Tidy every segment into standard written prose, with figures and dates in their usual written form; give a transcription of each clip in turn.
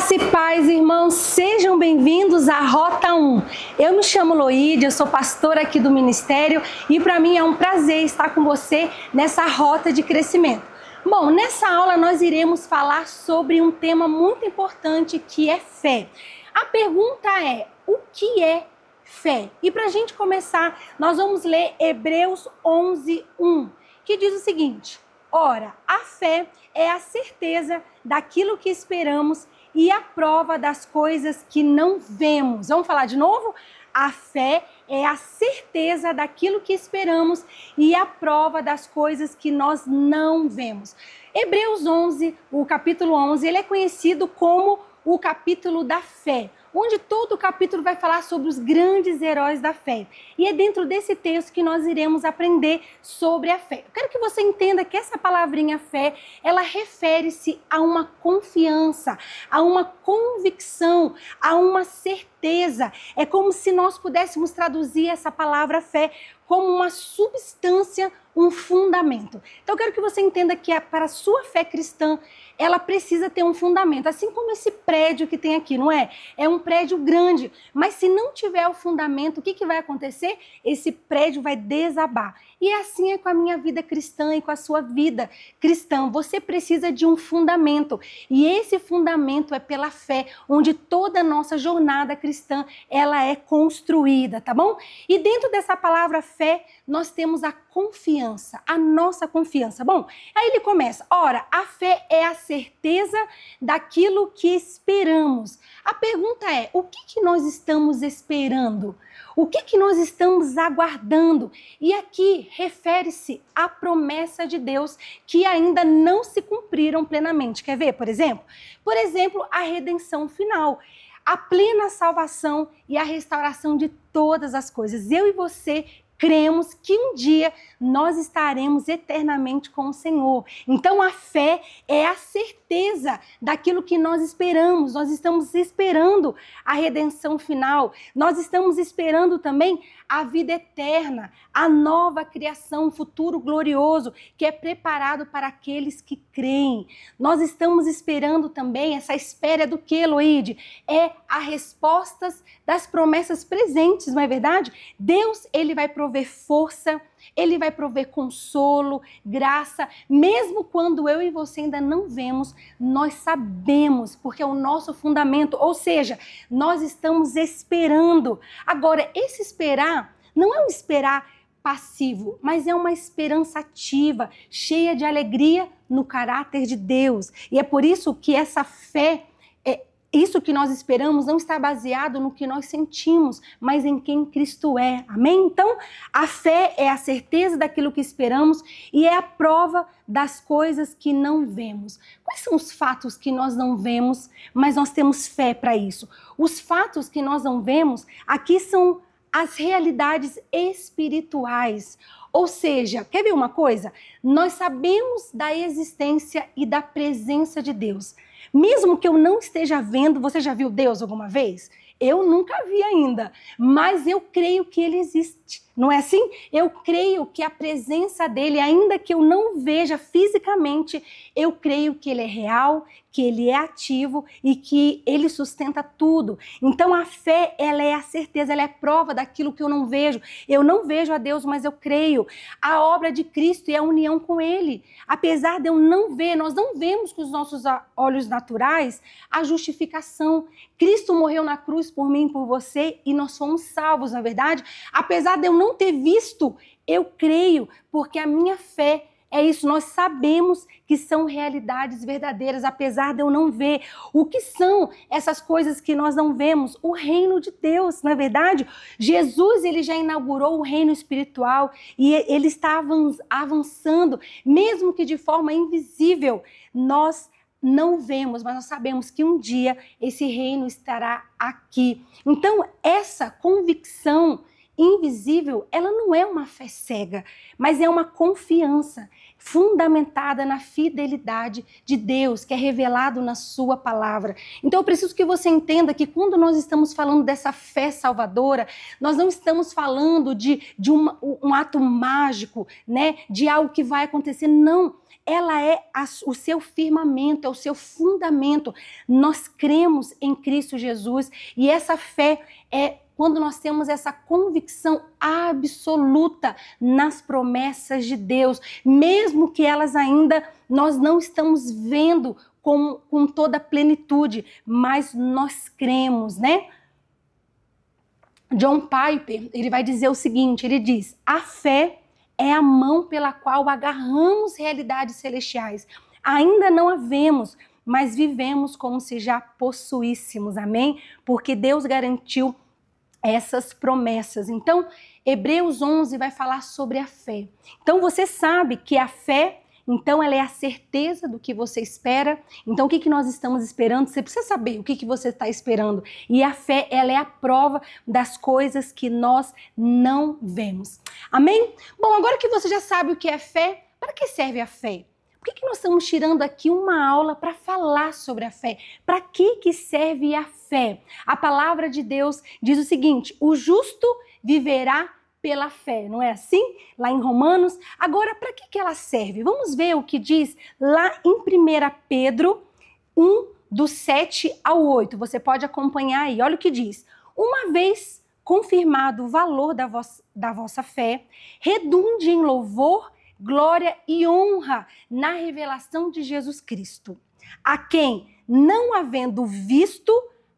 Graça e paz, irmãos, sejam bem-vindos à Rota 1. Eu me chamo Loíde, eu sou pastora aqui do ministério e para mim é um prazer estar com você nessa rota de crescimento. Bom, nessa aula nós iremos falar sobre um tema muito importante que é fé. A pergunta é, o que é fé? E para a gente começar, nós vamos ler Hebreus 11:1, que diz o seguinte: ora, a fé é a certeza daquilo que esperamos e a prova das coisas que não vemos. Vamos falar de novo? A fé é a certeza daquilo que esperamos e a prova das coisas que nós não vemos. Hebreus 11, o capítulo 11, ele é conhecido como o capítulo da fé, onde todo o capítulo vai falar sobre os grandes heróis da fé. E é dentro desse texto que nós iremos aprender sobre a fé. Eu quero que você entenda que essa palavrinha fé, ela refere-se a uma confiança, a uma convicção, a uma certeza. É como se nós pudéssemos traduzir essa palavra fé como uma substância, um fundamento. Então eu quero que você entenda que para a sua fé cristã, ela precisa ter um fundamento, assim como esse prédio que tem aqui, não é? É um prédio grande, mas se não tiver o fundamento, o que vai acontecer? Esse prédio vai desabar. E assim é com a minha vida cristã e com a sua vida cristã. Você precisa de um fundamento, e esse fundamento é pela fé, onde toda a nossa jornada cristã, ela é construída, tá bom? E dentro dessa palavra fé, nós temos a confiança, a nossa confiança. Bom, aí ele começa, ora, a fé é a certeza daquilo que esperamos. A pergunta é, o que nós estamos esperando? O que nós estamos aguardando? E aqui refere-se à promessa de Deus que ainda não se cumpriram plenamente. Quer ver, por exemplo? Por exemplo, a redenção final, a plena salvação e a restauração de todas as coisas. Eu e você cremos que um dia nós estaremos eternamente com o Senhor. Então a fé é a certeza daquilo que nós esperamos. Nós estamos esperando a redenção final. Nós estamos esperando também a vida eterna, a nova criação, um futuro glorioso que é preparado para aqueles que creem. Nós estamos esperando também, essa espera do que, Loíde? É a respostas das promessas presentes, não é verdade? Deus, ele vai prover força, ele vai prover consolo, graça, mesmo quando eu e você ainda não vemos, nós sabemos, porque é o nosso fundamento, ou seja, nós estamos esperando. Agora, esse esperar não é um esperar passivo, mas é uma esperança ativa, cheia de alegria no caráter de Deus. E é por isso que essa fé, isso que nós esperamos não está baseado no que nós sentimos, mas em quem Cristo é. Amém? Então, a fé é a certeza daquilo que esperamos e é a prova das coisas que não vemos. Quais são os fatos que nós não vemos, mas nós temos fé para isso? Os fatos que nós não vemos, aqui são as realidades espirituais. Ou seja, quer ver uma coisa? Nós sabemos da existência e da presença de Deus. Mesmo que eu não esteja vendo, você já viu Deus alguma vez? Eu nunca vi ainda, mas eu creio que Ele existe, não é assim? Eu creio que a presença dEle, ainda que eu não veja fisicamente, eu creio que Ele é real, que Ele é ativo e que Ele sustenta tudo. Então a fé, ela é a certeza, ela é prova daquilo que eu não vejo. Eu não vejo a Deus, mas eu creio. A obra de Cristo e a união com Ele. Apesar de eu não ver, nós não vemos com os nossos olhos naturais a justificação. Cristo morreu na cruz por mim e por você e nós fomos salvos, na verdade. Apesar de eu não ter visto, eu creio, porque a minha fé é isso, nós sabemos que são realidades verdadeiras, apesar de eu não ver. O que são essas coisas que nós não vemos? O reino de Deus, não é verdade? Jesus, ele já inaugurou o reino espiritual e ele está avançando, mesmo que de forma invisível. Nós não vemos, mas nós sabemos que um dia esse reino estará aqui. Então, essa convicção invisível, ela não é uma fé cega, mas é uma confiança fundamentada na fidelidade de Deus, que é revelado na sua palavra. Então eu preciso que você entenda que quando nós estamos falando dessa fé salvadora, nós não estamos falando de um ato mágico, né, de algo que vai acontecer, não. Ela é o seu firmamento, é o seu fundamento. Nós cremos em Cristo Jesus e essa fé é quando nós temos essa convicção absoluta nas promessas de Deus, mesmo que elas ainda nós não estamos vendo com toda a plenitude, mas nós cremos, né? John Piper, ele vai dizer o seguinte, ele diz, a fé é a mão pela qual agarramos realidades celestiais. Ainda não a vemos, mas vivemos como se já possuíssemos, amém? Porque Deus garantiu essas promessas. Então, Hebreus 11 vai falar sobre a fé. Então, você sabe que a fé, então, ela é a certeza do que você espera. Então, o que nós estamos esperando? Você precisa saber o que você está esperando. E a fé, ela é a prova das coisas que nós não vemos. Amém? Bom, agora que você já sabe o que é fé, para que serve a fé? Por que nós estamos tirando aqui uma aula para falar sobre a fé? Para que serve a fé? A palavra de Deus diz o seguinte, o justo viverá pela fé, não é assim? Lá em Romanos. Agora, para que ela serve? Vamos ver o que diz lá em 1 Pedro 1, do 7 ao 8. Você pode acompanhar aí, olha o que diz. Uma vez confirmado o valor da vossa fé, redunde em louvor, glória e honra na revelação de Jesus Cristo, a quem, não havendo visto,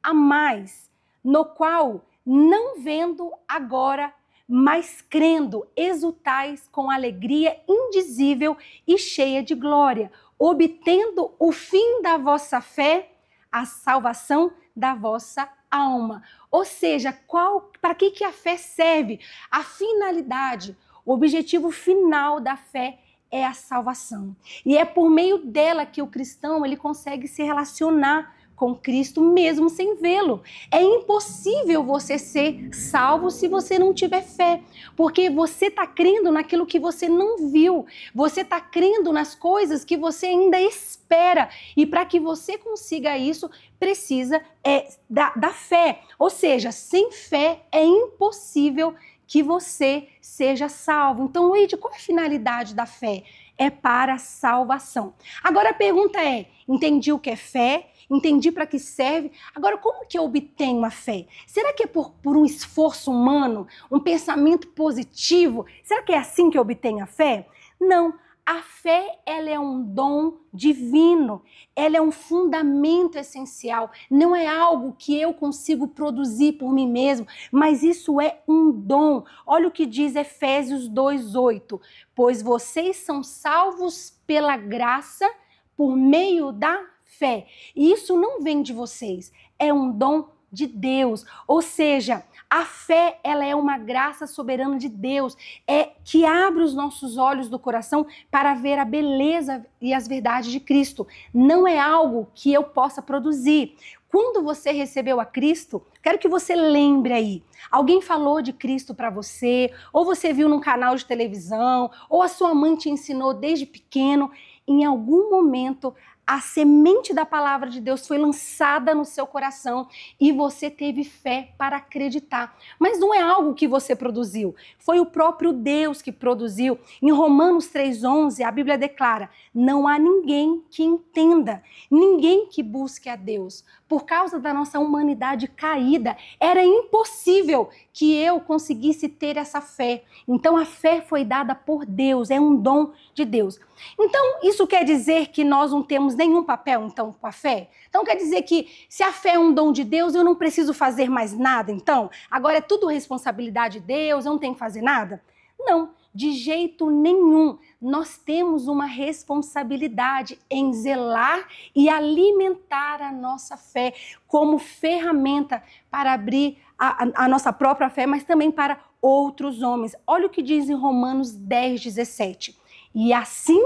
amais, no qual, não vendo agora, mas crendo, exultais com alegria indizível e cheia de glória, obtendo o fim da vossa fé, a salvação da vossa alma. Ou seja, para que a fé serve? A finalidade, o objetivo final da fé é a salvação. E é por meio dela que o cristão ele consegue se relacionar com Cristo mesmo sem vê-lo. É impossível você ser salvo se você não tiver fé, porque você está crendo naquilo que você não viu, você está crendo nas coisas que você ainda espera, e para que você consiga isso, precisa da fé. Ou seja, sem fé é impossível que você seja salvo. Então, Luíde, qual é a finalidade da fé? É para a salvação. Agora a pergunta é, entendi o que é fé, entendi para que serve, agora como que eu obtenho a fé? Será que é por um esforço humano, um pensamento positivo? Será que é assim que eu obtenho a fé? Não. A fé, ela é um dom divino, ela é um fundamento essencial, não é algo que eu consigo produzir por mim mesmo, mas isso é um dom. Olha o que diz Efésios 2:8, pois vocês são salvos pela graça por meio da fé. E isso não vem de vocês, é um dom de Deus, ou seja, a fé, ela é uma graça soberana de Deus, que abre os nossos olhos do coração para ver a beleza e as verdades de Cristo. Não é algo que eu possa produzir. Quando você recebeu a Cristo, quero que você lembre aí, alguém falou de Cristo para você, ou você viu num canal de televisão, ou a sua mãe te ensinou desde pequeno, em algum momento a semente da palavra de Deus foi lançada no seu coração e você teve fé para acreditar. Mas não é algo que você produziu, foi o próprio Deus que produziu. Em Romanos 3:11, a Bíblia declara, não há ninguém que entenda, ninguém que busque a Deus. Por causa da nossa humanidade caída, era impossível que eu conseguisse ter essa fé. Então a fé foi dada por Deus, é um dom de Deus. Então isso quer dizer que nós não temos nenhum papel então com a fé? Então quer dizer que se a fé é um dom de Deus, eu não preciso fazer mais nada então? Agora é tudo responsabilidade de Deus, eu não tenho que fazer nada? Não, de jeito nenhum. Nós temos uma responsabilidade em zelar e alimentar a nossa fé como ferramenta para abrir a nossa própria fé, mas também para outros homens. Olha o que diz em Romanos 10:17. E assim,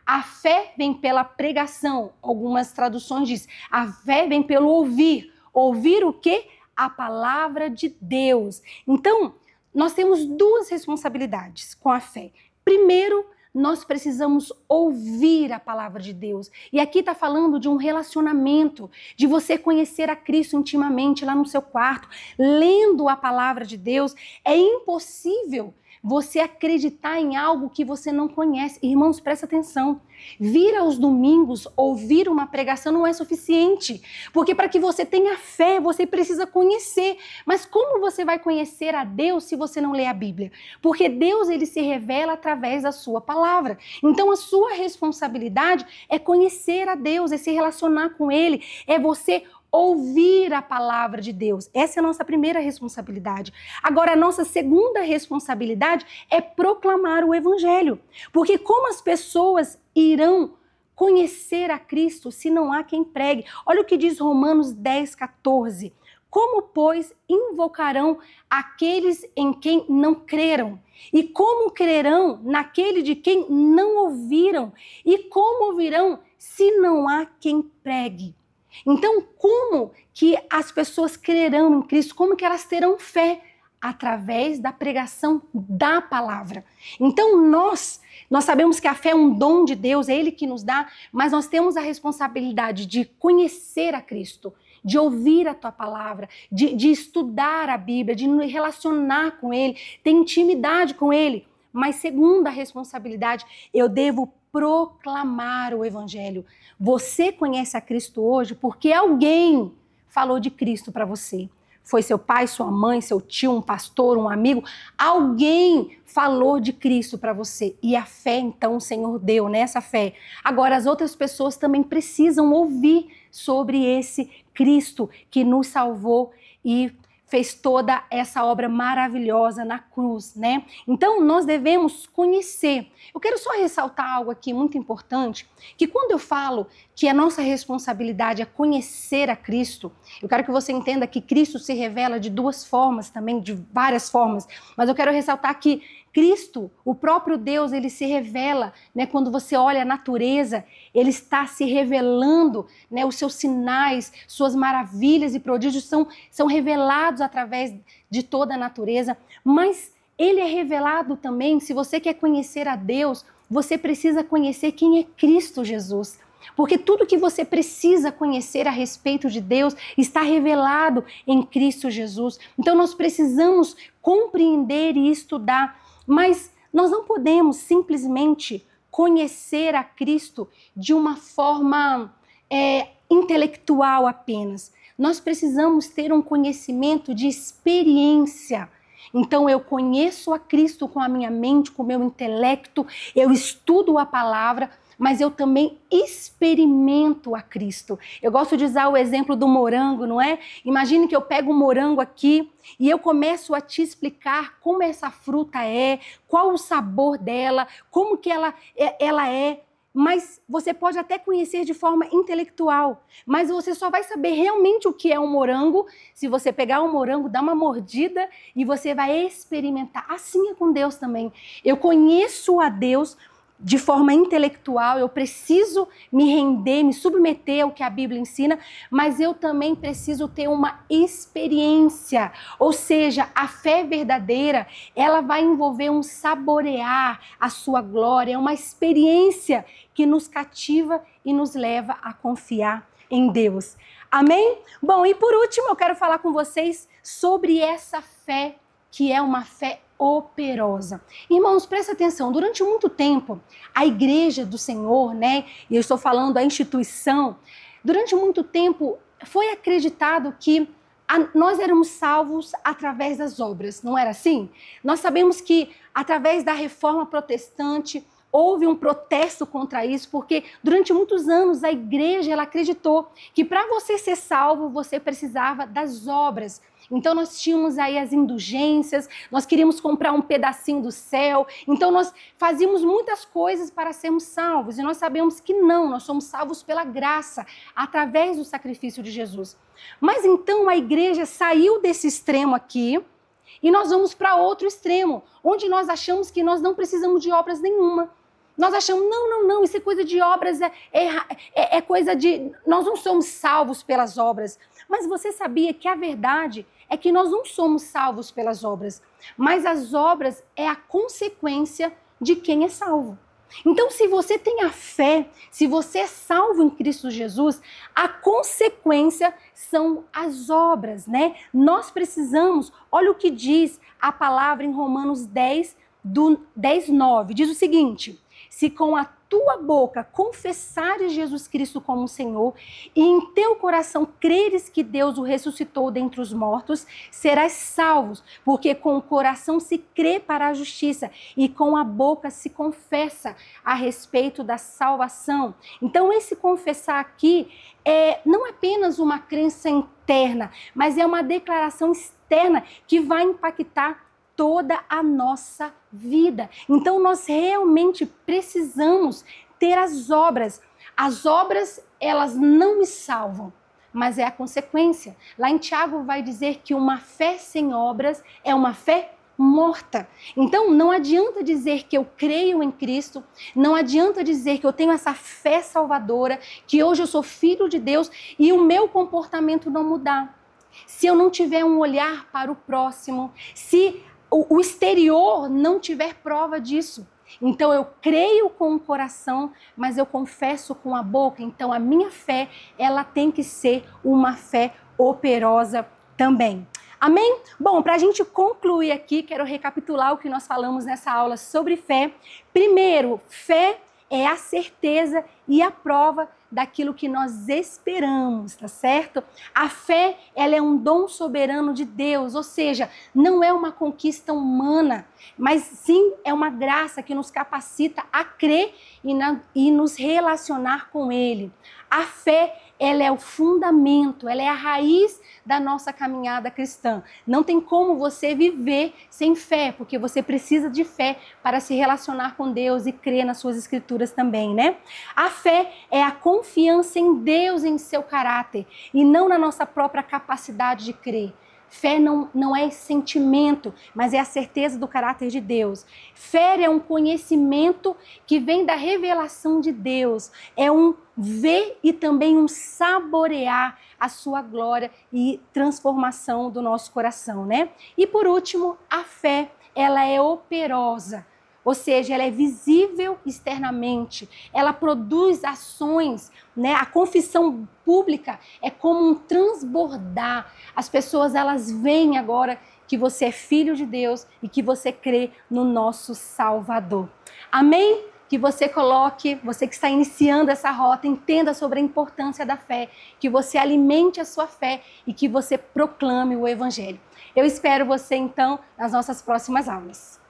a fé vem pela pregação. Algumas traduções dizem, a fé vem pelo ouvir. Ouvir o quê? A palavra de Deus. Então, nós temos duas responsabilidades com a fé. Primeiro, nós precisamos ouvir a palavra de Deus. E aqui está falando de um relacionamento, de você conhecer a Cristo intimamente lá no seu quarto, lendo a palavra de Deus. É impossível você acreditar em algo que você não conhece. Irmãos, presta atenção. Vir aos domingos, ouvir uma pregação não é suficiente. Porque para que você tenha fé, você precisa conhecer. Mas como você vai conhecer a Deus se você não lê a Bíblia? Porque Deus, ele se revela através da sua palavra. Então a sua responsabilidade é conhecer a Deus, é se relacionar com Ele, é você ouvir a palavra de Deus. Essa é a nossa primeira responsabilidade. Agora, a nossa segunda responsabilidade é proclamar o Evangelho. Porque como as pessoas irão conhecer a Cristo se não há quem pregue? Olha o que diz Romanos 10:14. Como, pois, invocarão aqueles em quem não creram? E como crerão naquele de quem não ouviram? E como ouvirão se não há quem pregue? Então, como que as pessoas crerão em Cristo? Como que elas terão fé? Através da pregação da palavra. Então, nós sabemos que a fé é um dom de Deus, é Ele que nos dá, mas nós temos a responsabilidade de conhecer a Cristo, de ouvir a tua palavra, de estudar a Bíblia, de nos relacionar com Ele, ter intimidade com Ele. Mas segunda responsabilidade, eu devo proclamar o Evangelho. Você conhece a Cristo hoje porque alguém falou de Cristo para você. Foi seu pai, sua mãe, seu tio, um pastor, um amigo. Alguém falou de Cristo para você. E a fé, então, o Senhor deu, né? Essa fé. Agora, as outras pessoas também precisam ouvir sobre esse Cristo que nos salvou e fez toda essa obra maravilhosa na cruz, né? Então, nós devemos conhecer. Eu quero só ressaltar algo aqui muito importante, que quando eu falo que a nossa responsabilidade é conhecer a Cristo, eu quero que você entenda que Cristo se revela de duas formas também, de várias formas, mas eu quero ressaltar que Cristo, o próprio Deus, ele se revela, né? Quando você olha a natureza, ele está se revelando, né? Os seus sinais, suas maravilhas e prodígios são revelados através de toda a natureza, mas ele é revelado também. Se você quer conhecer a Deus, você precisa conhecer quem é Cristo Jesus. Porque tudo que você precisa conhecer a respeito de Deus está revelado em Cristo Jesus. Então nós precisamos compreender e estudar. Mas nós não podemos simplesmente conhecer a Cristo de uma forma intelectual apenas. Nós precisamos ter um conhecimento de experiência. Então eu conheço a Cristo com a minha mente, com o meu intelecto, eu estudo a palavra, mas eu também experimento a Cristo. Eu gosto de usar o exemplo do morango, não é? Imagine que eu pego um morango aqui e eu começo a te explicar como essa fruta é, qual o sabor dela, como que ela é. Mas você pode até conhecer de forma intelectual, mas você só vai saber realmente o que é um morango se você pegar um morango, dar uma mordida e você vai experimentar. Assim é com Deus também. Eu conheço a Deus de forma intelectual, eu preciso me render, me submeter ao que a Bíblia ensina, mas eu também preciso ter uma experiência, ou seja, a fé verdadeira, ela vai envolver um saborear a sua glória, uma experiência que nos cativa e nos leva a confiar em Deus. Amém? Bom, e por último, eu quero falar com vocês sobre essa fé que é uma fé operosa. Irmãos, presta atenção, durante muito tempo, a igreja do Senhor, né, e eu estou falando a instituição, durante muito tempo foi acreditado que nós éramos salvos através das obras, não era assim? Nós sabemos que através da reforma protestante, houve um protesto contra isso, porque durante muitos anos a igreja ela acreditou que para você ser salvo, você precisava das obras. Então nós tínhamos aí as indulgências, nós queríamos comprar um pedacinho do céu, então nós fazíamos muitas coisas para sermos salvos, e nós sabemos que não, nós somos salvos pela graça, através do sacrifício de Jesus. Mas então a igreja saiu desse extremo aqui, e nós vamos para outro extremo, onde nós achamos que nós não precisamos de obras nenhuma. Nós achamos, não, isso é coisa de obras, é coisa de... Nós não somos salvos pelas obras. Mas você sabia que a verdade é que nós não somos salvos pelas obras, mas as obras é a consequência de quem é salvo. Então, se você tem a fé, se você é salvo em Cristo Jesus, a consequência são as obras, né? Nós precisamos, olha o que diz a palavra em Romanos 10, 9, diz o seguinte: se com a tua boca confessares Jesus Cristo como Senhor e em teu coração creres que Deus o ressuscitou dentre os mortos, serás salvos, porque com o coração se crê para a justiça e com a boca se confessa a respeito da salvação. Então esse confessar aqui não é apenas uma crença interna, mas é uma declaração externa que vai impactar toda a nossa vida. Então nós realmente precisamos ter as obras. As obras, elas não me salvam, mas é a consequência. Lá em Tiago vai dizer que uma fé sem obras é uma fé morta. Então não adianta dizer que eu creio em Cristo, não adianta dizer que eu tenho essa fé salvadora, que hoje eu sou filho de Deus e o meu comportamento não mudar. Se eu não tiver um olhar para o próximo, se o exterior não tiver prova disso. Então eu creio com o coração, mas eu confesso com a boca. Então a minha fé, ela tem que ser uma fé operosa também. Amém? Bom, para a gente concluir aqui, quero recapitular o que nós falamos nessa aula sobre fé. Primeiro, fé é a certeza e a prova daquilo que nós esperamos, tá certo? A fé, ela é um dom soberano de Deus, ou seja, não é uma conquista humana, mas sim é uma graça que nos capacita a crer e nos relacionar com Ele. A fé, ela é o fundamento, ela é a raiz da nossa caminhada cristã. Não tem como você viver sem fé, porque você precisa de fé para se relacionar com Deus e crer nas suas escrituras também, né? A fé é a confiança em Deus, em seu caráter, e não na nossa própria capacidade de crer. Fé não é sentimento, mas é a certeza do caráter de Deus. Fé é um conhecimento que vem da revelação de Deus. É um ver e também um saborear a sua glória e transformação do nosso coração, né? E por último, a fé, ela é operosa. Ou seja, ela é visível externamente, ela produz ações, né? A confissão pública é como um transbordar. As pessoas, elas veem agora que você é filho de Deus e que você crê no nosso Salvador. Amém? Que você coloque, você que está iniciando essa rota, entenda sobre a importância da fé, que você alimente a sua fé e que você proclame o Evangelho. Eu espero você, então, nas nossas próximas aulas.